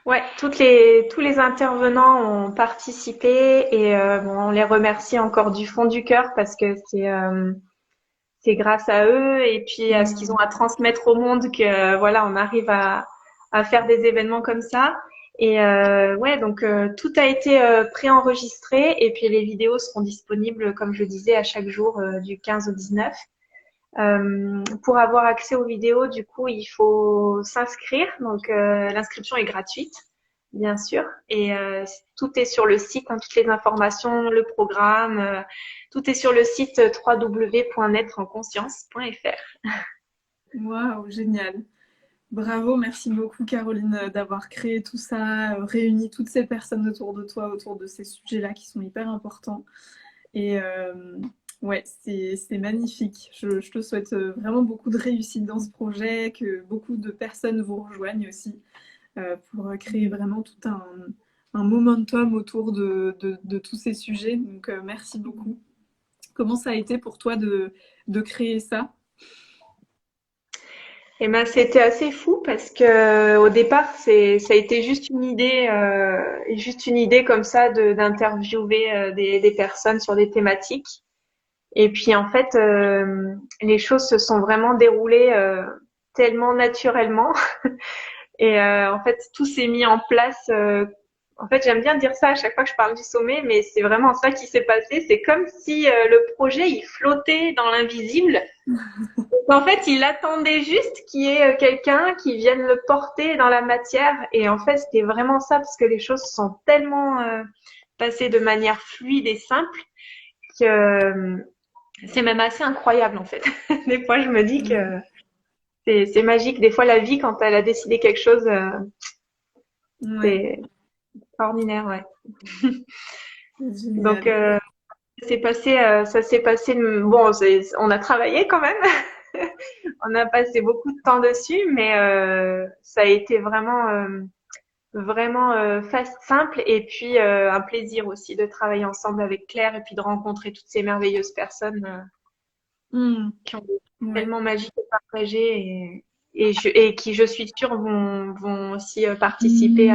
Ouais, tous les intervenants ont participé et bon, on les remercie encore du fond du cœur parce que c'est grâce à eux et puis à ce qu'ils ont Hmm. à transmettre au monde que voilà, on arrive à faire des événements comme ça. Et ouais, donc tout a été préenregistré et puis les vidéos seront disponibles, comme je disais, à chaque jour du 15 au 19. Pour avoir accès aux vidéos, du coup, il faut s'inscrire. Donc, l'inscription est gratuite, bien sûr. Et tout est sur le site, hein, toutes les informations, le programme, tout est sur le site www.naîtreenconscience.fr. Waouh, génial. Bravo, merci beaucoup Caroline d'avoir créé tout ça, réuni toutes ces personnes autour de toi, autour de ces sujets-là qui sont hyper importants. Et ouais, c'est magnifique. Je te souhaite vraiment beaucoup de réussite dans ce projet, que beaucoup de personnes vous rejoignent aussi pour créer vraiment tout un momentum autour de tous ces sujets. Donc merci beaucoup. Comment ça a été pour toi de créer ça? Et ben, c'était assez fou parce que au départ, ça a été juste une idée comme ça d'interviewer des personnes sur des thématiques. Et puis en fait, les choses se sont vraiment déroulées tellement naturellement. Et en fait, tout s'est mis en place. En fait, j'aime bien dire ça à chaque fois que je parle du sommet, mais c'est vraiment ça qui s'est passé. C'est comme si le projet, il flottait dans l'invisible. En fait, il attendait juste qu'il y ait quelqu'un qui vienne le porter dans la matière. Et en fait, c'était vraiment ça, parce que les choses sont tellement passées de manière fluide et simple que c'est même assez incroyable, en fait. Des fois, je me dis que c'est magique. Des fois, la vie, quand elle a décidé quelque chose, Ouais, c'est extraordinaire, ouais. Donc, génial. ça s'est passé. Bon, on a travaillé quand même. On a passé beaucoup de temps dessus, mais ça a été vraiment simple et puis un plaisir aussi de travailler ensemble avec Claire et puis de rencontrer toutes ces merveilleuses personnes Hmm, qui ont des ouais. tellement magiques à partager et qui, je suis sûre, vont aussi participer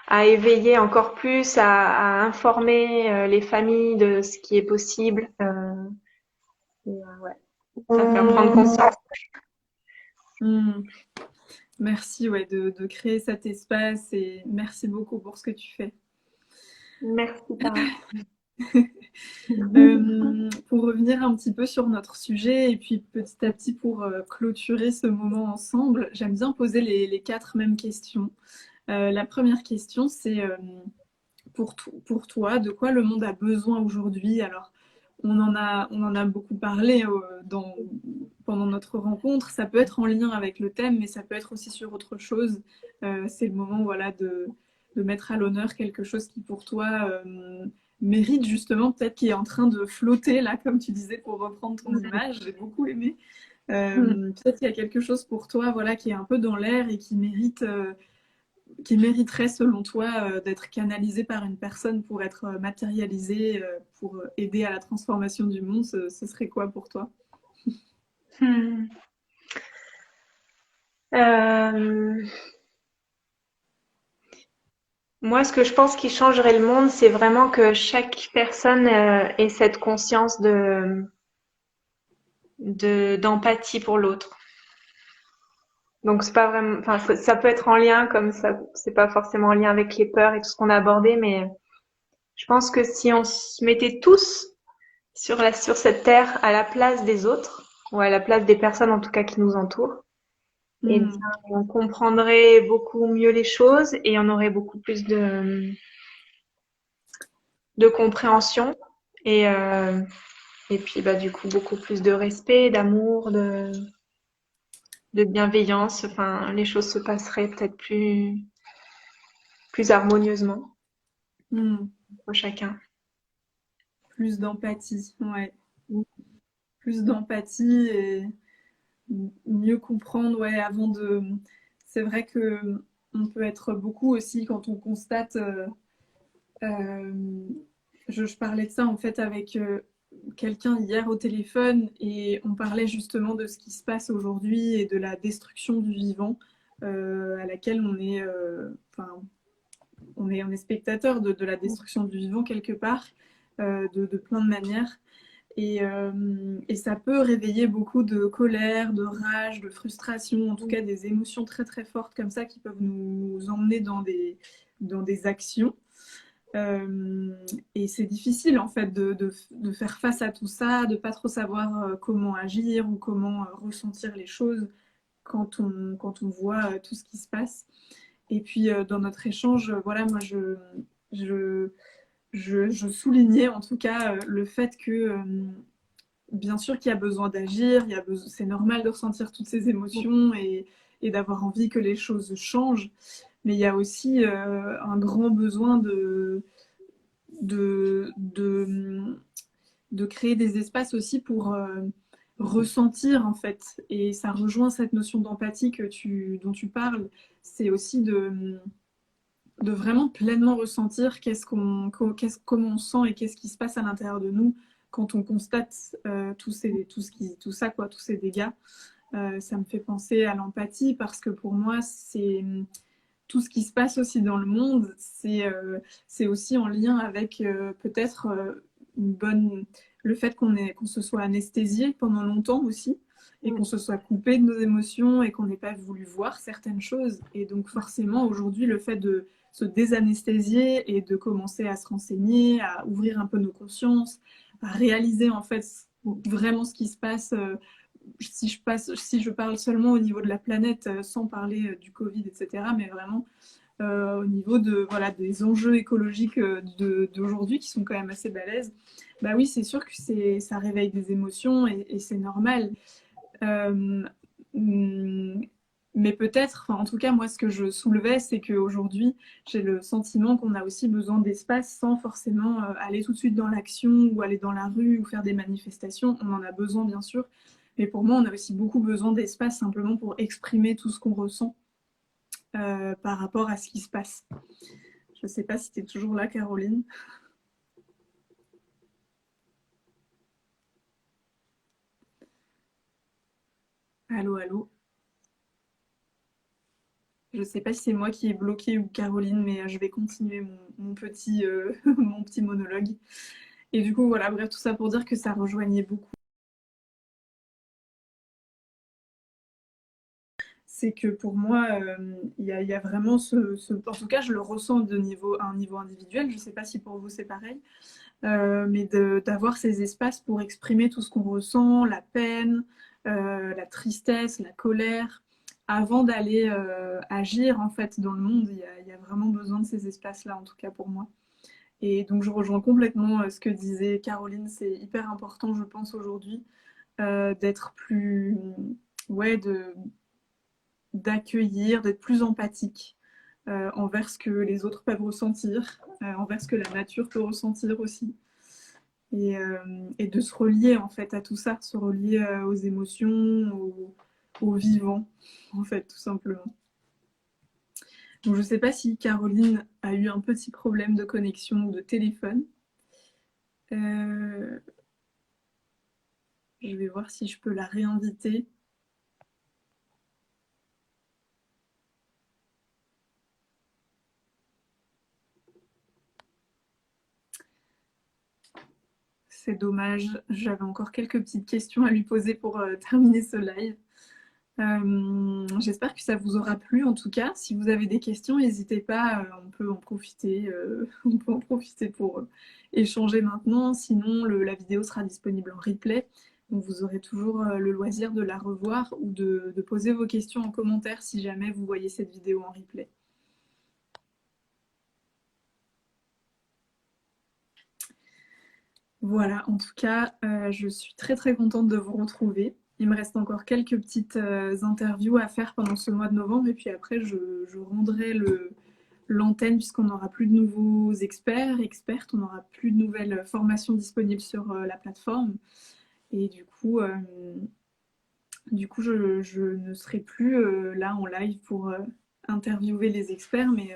à éveiller encore plus, à informer les familles de ce qui est possible. Ouais, ça fait prendre conscience. Hmm. Merci ouais, de créer cet espace et merci beaucoup pour ce que tu fais. Merci, Tara. Pour revenir un petit peu sur notre sujet et puis petit à petit pour clôturer ce moment ensemble, j'aime bien poser les quatre mêmes questions. La première question, c'est pour toi, de quoi le monde a besoin aujourd'hui? Alors, on en a beaucoup parlé pendant notre rencontre. Ça peut être en lien avec le thème, mais ça peut être aussi sur autre chose. C'est le moment, voilà, de mettre à l'honneur quelque chose qui, pour toi, mérite justement, peut-être qui est en train de flotter, là, comme tu disais, pour reprendre ton image. J'ai beaucoup aimé. Peut-être qu'il y a quelque chose pour toi, voilà, qui est un peu dans l'air et qui mériterait selon toi d'être canalisé par une personne pour être matérialisé, pour aider à la transformation du monde, ce serait quoi pour toi? Hmm. Euh, Moi, ce que je pense qui changerait le monde, c'est vraiment que chaque personne ait cette conscience d'empathie pour l'autre. Donc c'est pas vraiment, enfin ça peut être en lien comme ça, c'est pas forcément en lien avec les peurs et tout ce qu'on a abordé, mais je pense que si on se mettait tous sur cette terre à la place des autres ou à la place des personnes en tout cas qui nous entourent, eh bien Hmm. on comprendrait beaucoup mieux les choses et on aurait beaucoup plus de compréhension et puis bah du coup beaucoup plus de respect, d'amour, de bienveillance. Enfin, les choses se passeraient peut-être plus harmonieusement Hmm. pour chacun. Plus d'empathie, ouais. Plus d'empathie et mieux comprendre, ouais, avant de... C'est vrai que on peut être beaucoup aussi quand on constate... euh, je parlais de ça en fait avec quelqu'un hier au téléphone et on parlait justement de ce qui se passe aujourd'hui et de la destruction du vivant à laquelle enfin, on est spectateur de la destruction du vivant quelque part, de plein de manières. Et ça peut réveiller beaucoup de colère, de rage, de frustration, en tout cas des émotions très très fortes comme ça qui peuvent nous emmener dans des actions. Et c'est difficile en fait de faire face à tout ça, de pas trop savoir comment agir ou comment ressentir les choses quand on voit tout ce qui se passe. Et puis dans notre échange, voilà, moi je, je soulignais en tout cas le fait que bien sûr qu'il y a besoin d'agir, c'est normal de ressentir toutes ces émotions et d'avoir envie que les choses changent, mais il y a aussi un grand besoin de, de, de créer des espaces aussi pour ressentir en fait. Et ça rejoint cette notion d'empathie dont tu parles. C'est aussi de vraiment pleinement ressentir comment on sent et qu'est-ce qui se passe à l'intérieur de nous quand on constate tout ça, quoi, tous ces dégâts. Ça me fait penser à l'empathie parce que pour moi, c'est tout ce qui se passe aussi dans le monde, c'est aussi en lien avec peut-être une bonne, le fait qu'on se soit anesthésié pendant longtemps aussi et qu'on se soit coupé de nos émotions et qu'on n'ait pas voulu voir certaines choses. Et donc forcément, aujourd'hui, le fait de se désanesthésier et de commencer à se renseigner, à ouvrir un peu nos consciences, à réaliser en fait vraiment ce qui se passe si je parle seulement au niveau de la planète, sans parler du Covid, etc., mais vraiment au niveau voilà, des enjeux écologiques d'aujourd'hui qui sont quand même assez balèzes, bah oui, c'est sûr que ça réveille des émotions et c'est normal. Euh, hum, mais peut-être, en tout cas, moi, ce que je soulevais, c'est qu'aujourd'hui, j'ai le sentiment qu'on a aussi besoin d'espace sans forcément aller tout de suite dans l'action ou aller dans la rue ou faire des manifestations. On en a besoin, bien sûr. Mais pour moi, on a aussi beaucoup besoin d'espace simplement pour exprimer tout ce qu'on ressent par rapport à ce qui se passe. Je ne sais pas si tu es toujours là, Caroline. Allô, allô. Je ne sais pas si c'est moi qui est bloquée ou Caroline, mais je vais continuer mon petit, mon petit monologue. Et du coup, voilà, bref, tout ça pour dire que ça rejoignait beaucoup. C'est que pour moi, il y a vraiment en tout cas, je le ressens à un niveau individuel. Je ne sais pas si pour vous c'est pareil, mais d'avoir ces espaces pour exprimer tout ce qu'on ressent, la peine, la tristesse, la colère, avant d'aller agir en fait dans le monde. Il y a vraiment besoin de ces espaces-là, en tout cas pour moi. Et donc je rejoins complètement ce que disait Caroline. C'est hyper important, je pense, aujourd'hui, d'être plus, ouais, d'accueillir, d'être plus empathique envers ce que les autres peuvent ressentir, envers ce que la nature peut ressentir aussi. Et de se relier en fait à tout ça, se relier aux émotions, au vivant, en fait, tout simplement. Donc je ne sais pas si Caroline a eu un petit problème de connexion ou de téléphone. Euh, je vais voir si je peux la réinviter. C'est dommage, j'avais encore quelques petites questions à lui poser pour terminer ce live. J'espère que ça vous aura plu en tout cas. Si vous avez des questions, n'hésitez pas, on peut en profiter, on peut en profiter pour échanger maintenant. Sinon, la vidéo sera disponible en replay. Donc vous aurez toujours le loisir de la revoir ou de poser vos questions en commentaire si jamais vous voyez cette vidéo en replay. Voilà, en tout cas, je suis très très contente de vous retrouver. Il me reste encore quelques petites interviews à faire pendant ce mois de novembre et puis après je rendrai l'antenne puisqu'on n'aura plus de nouveaux expertes, on n'aura plus de nouvelles formations disponibles sur la plateforme. Et du coup, Du coup, je ne serai plus là en live pour interviewer les experts, mais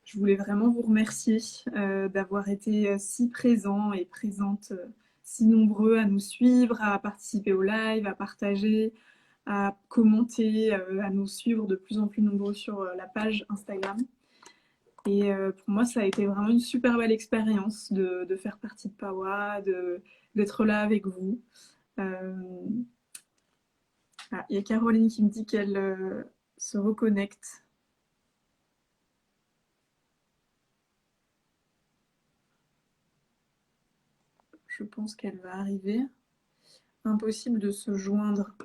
je voulais vraiment vous remercier d'avoir été si présents et présentes, si nombreux à nous suivre, à participer au live, à partager, à commenter, à nous suivre de plus en plus nombreux sur la page Instagram. Et pour moi, ça a été vraiment une super belle expérience de faire partie de Pawa, d'être là avec vous. Euh, il y a Caroline qui me dit qu'elle se reconnecte. Je pense qu'elle va arriver. Impossible de se joindre.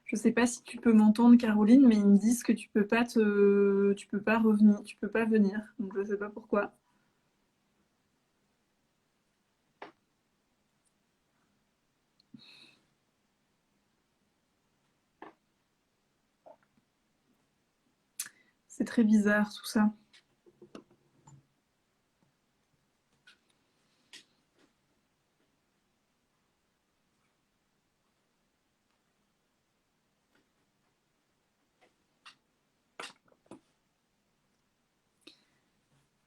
Je ne sais pas si tu peux m'entendre, Caroline, mais ils me disent que tu peux pas revenir, tu peux pas venir. Donc je ne sais pas pourquoi. C'est très bizarre tout ça.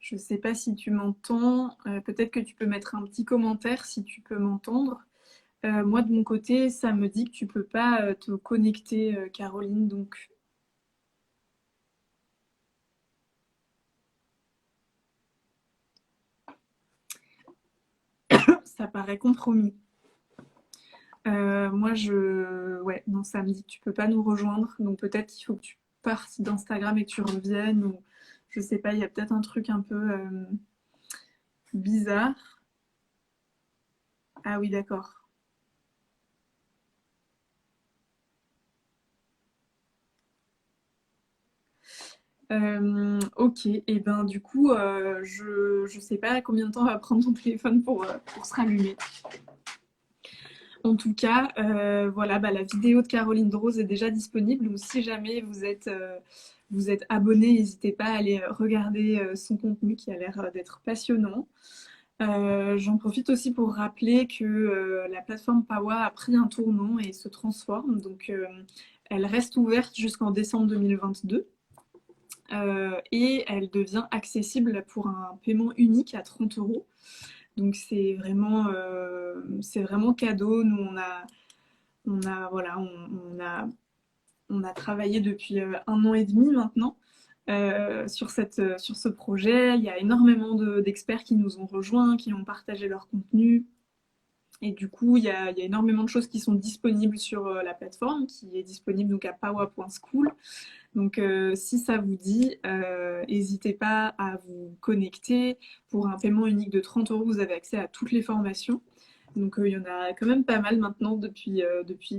Je ne sais pas si tu m'entends. Peut-être que tu peux mettre un petit commentaire si tu peux m'entendre. Moi, de mon côté, ça me dit que tu ne peux pas te connecter, Caroline. Donc, ça paraît compromis. Moi, ouais, non, ça me dit que tu peux pas nous rejoindre. Donc, peut-être qu'il faut que tu partes d'Instagram et que tu reviennes. Ou je sais pas, il y a peut-être un truc un peu bizarre. Ah oui, d'accord. Ok, et ben du coup, je sais pas combien de temps va prendre ton téléphone pour se rallumer. En tout cas, voilà, bah, la vidéo de Caroline Drose est déjà disponible. Donc, si jamais vous êtes abonné, n'hésitez pas à aller regarder son contenu qui a l'air d'être passionnant. J'en profite aussi pour rappeler que la plateforme Pawa a pris un tournant et se transforme. Donc, elle reste ouverte jusqu'en décembre 2022. Et elle devient accessible pour un paiement unique à 30 euros. Donc c'est vraiment cadeau. Nous, voilà, on a travaillé depuis 1 an et demi maintenant sur ce projet. Il y a énormément d'experts qui nous ont rejoints, qui ont partagé leur contenu. Et du coup, il y a énormément de choses qui sont disponibles sur la plateforme, qui est disponible donc à pawa.school. Donc, si ça vous dit, n'hésitez pas à vous connecter. Pour un paiement unique de 30 euros, vous avez accès à toutes les formations. Donc, il y en a quand même pas mal maintenant depuis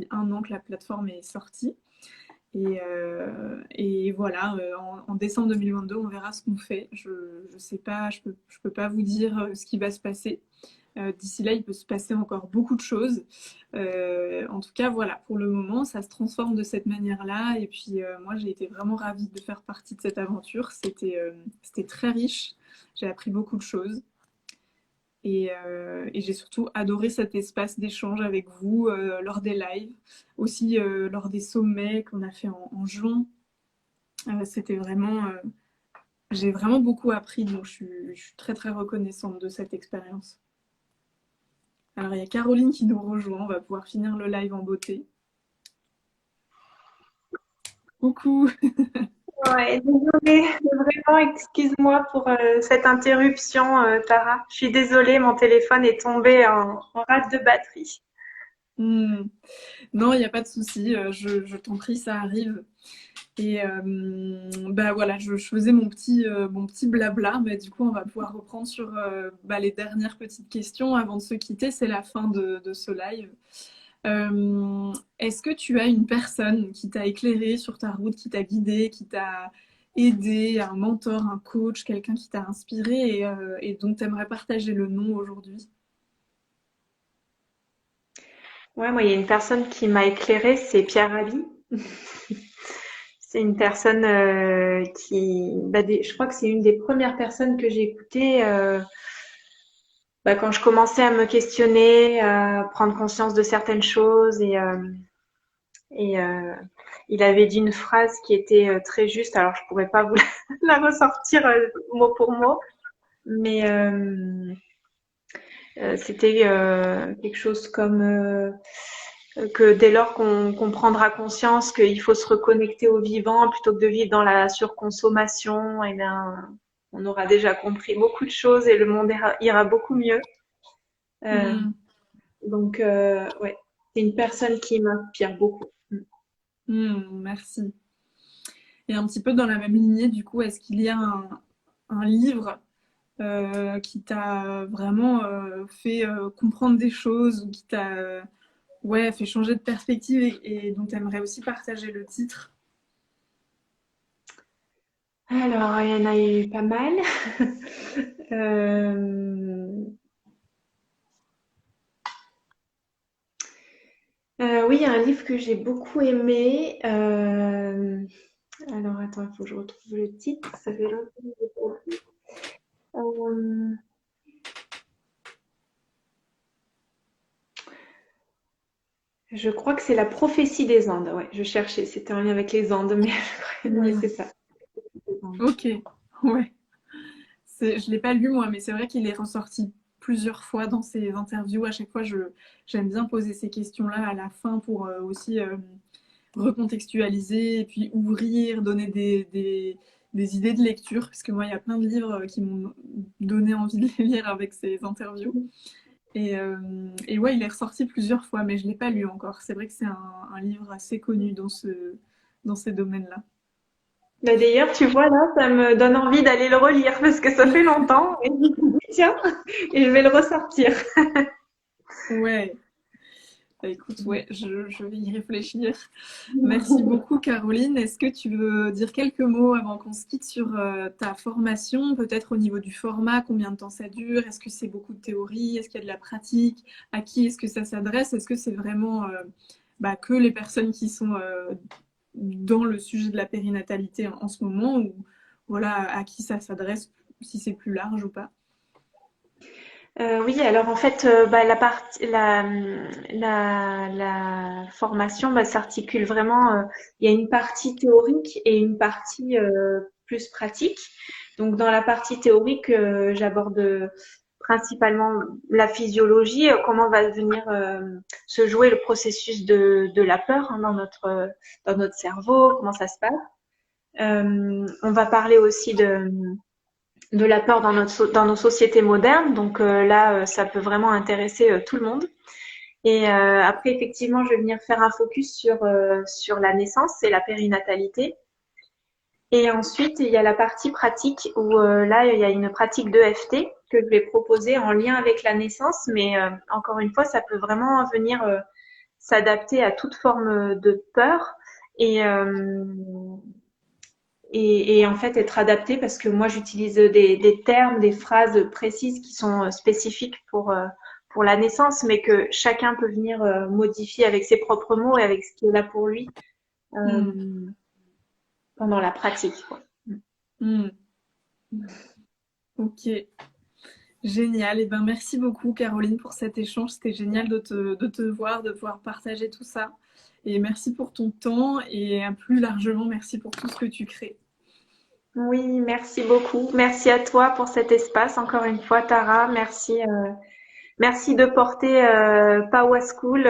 1 an que la plateforme est sortie. Et voilà, en décembre 2022, on verra ce qu'on fait. Je sais pas, je peux pas vous dire ce qui va se passer. D'ici là, il peut se passer encore beaucoup de choses. En tout cas, voilà, pour le moment, ça se transforme de cette manière-là. Et puis, moi, j'ai été vraiment ravie de faire partie de cette aventure. C'était très riche. J'ai appris beaucoup de choses. Et j'ai surtout adoré cet espace d'échange avec vous lors des lives, aussi lors des sommets qu'on a fait en juin. C'était vraiment, j'ai vraiment beaucoup appris, donc je suis très très reconnaissante de cette expérience. Alors il y a Caroline qui nous rejoint, on va pouvoir finir le live en beauté. Coucou. Ouais, désolée, vraiment, excuse-moi pour cette interruption, Tara. Je suis désolée, mon téléphone est tombé en rate de batterie. Non, il n'y a pas de souci, je t'en prie, ça arrive. Et bah voilà, je faisais mon petit blabla, mais du coup, on va pouvoir reprendre sur bah, les dernières petites questions avant de se quitter. C'est la fin de ce live. Est-ce que tu as une personne qui t'a éclairé sur ta route, qui t'a guidé, qui t'a aidé, un mentor, un coach, quelqu'un qui t'a inspiré et dont tu aimerais partager le nom aujourd'hui? Ouais, moi, il y a une personne qui m'a éclairée, c'est Pierre Rabhi. C'est une personne je crois que c'est une des premières personnes que j'ai écoutées quand je commençais à me questionner, à prendre conscience de certaines choses Et il avait dit une phrase qui était très juste. Alors, je pourrais pas vous la ressortir mot pour mot, mais c'était quelque chose comme que dès lors qu'on prendra conscience qu'il faut se reconnecter au vivant plutôt que de vivre dans la surconsommation, et bien, on aura déjà compris beaucoup de choses et le monde ira beaucoup mieux. Euh, Hmm. donc, ouais, c'est une personne qui m'inspire beaucoup. Merci. Et un petit peu dans la même lignée, du coup, est-ce qu'il y a un livre qui t'a vraiment fait comprendre des choses ou qui t'a ouais, fait changer de perspective et dont tu aimerais aussi partager le titre? Alors, il y en a eu pas mal. Euh, oui, il y a un livre que j'ai beaucoup aimé. Alors, attends, il faut que je retrouve le titre. Ça fait longtemps que je l'ai pas lu. Euh, je crois que c'est La prophétie des Andes. Ouais, je cherchais. C'était en lien avec les Andes, mais ouais, Hmm. c'est ça. Ok, ouais. Je l'ai pas lu moi, mais c'est vrai qu'il est ressorti plusieurs fois dans ses interviews. À chaque fois, j'aime bien poser ces questions-là à la fin pour aussi recontextualiser et puis ouvrir, donner des idées de lecture, parce que moi, il y a plein de livres qui m'ont donné envie de les lire avec ces interviews. Et ouais, il est ressorti plusieurs fois, mais je ne l'ai pas lu encore. C'est vrai que c'est un livre assez connu dans ces domaines-là. Bah, d'ailleurs, tu vois, là, ça me donne envie d'aller le relire parce que ça fait longtemps. Et je me dis, tiens, et je vais le ressortir. Ouais, bah, écoute, ouais, je vais y réfléchir. Merci beaucoup, Caroline. Est-ce que tu veux dire quelques mots avant qu'on se quitte sur ta formation, peut-être au niveau du format, combien de temps ça dure? Est-ce que c'est beaucoup de théorie? Est-ce qu'il y a de la pratique? À qui est-ce que ça s'adresse? Est-ce que c'est vraiment bah, que les personnes qui sont dans le sujet de la périnatalité en ce moment ou voilà à qui ça s'adresse, si c'est plus large ou pas? Oui, alors en fait, bah, la formation bah, s'articule vraiment. Il y a une partie théorique et une partie plus pratique. Donc, dans la partie théorique, j'aborde principalement la physiologie, comment va venir se jouer le processus de la peur hein, dans notre cerveau, comment ça se passe. On va parler aussi de la peur dans nos sociétés modernes. Donc là, ça peut vraiment intéresser tout le monde. Et après, effectivement, je vais venir faire un focus sur la naissance et la périnatalité. Et ensuite, il y a la partie pratique où là, il y a une pratique d'EFT que je vais proposer en lien avec la naissance. Mais encore une fois, ça peut vraiment venir s'adapter à toute forme de peur. Et, euh, et en fait être adapté parce que moi j'utilise des termes, des phrases précises qui sont spécifiques pour la naissance, mais que chacun peut venir modifier avec ses propres mots et avec ce qui est là pour lui Hmm. euh, pendant la pratique. Quoi. Hmm. Ok, génial. Et ben merci beaucoup Caroline pour cet échange. C'était génial de te voir, de pouvoir partager tout ça. Et merci pour ton temps et plus largement merci pour tout ce que tu crées. Oui, merci beaucoup. Merci à toi pour cet espace. Encore une fois, Tara, merci. Merci de porter Power School,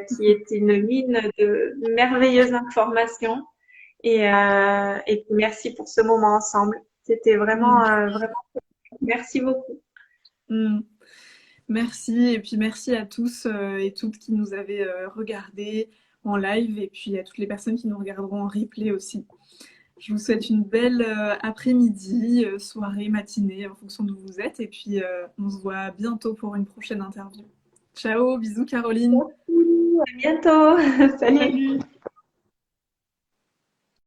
qui est une mine de merveilleuses informations. Et puis merci pour ce moment ensemble. C'était Hmm. vraiment, merci beaucoup. Hmm. Merci et puis merci à tous et toutes qui nous avaient regardés en live et puis à toutes les personnes qui nous regarderont en replay aussi. Je vous souhaite une belle après-midi, soirée, matinée en fonction d'où vous êtes et puis on se voit bientôt pour une prochaine interview. Ciao, bisous Caroline. Merci, à bientôt. Salut. Salut.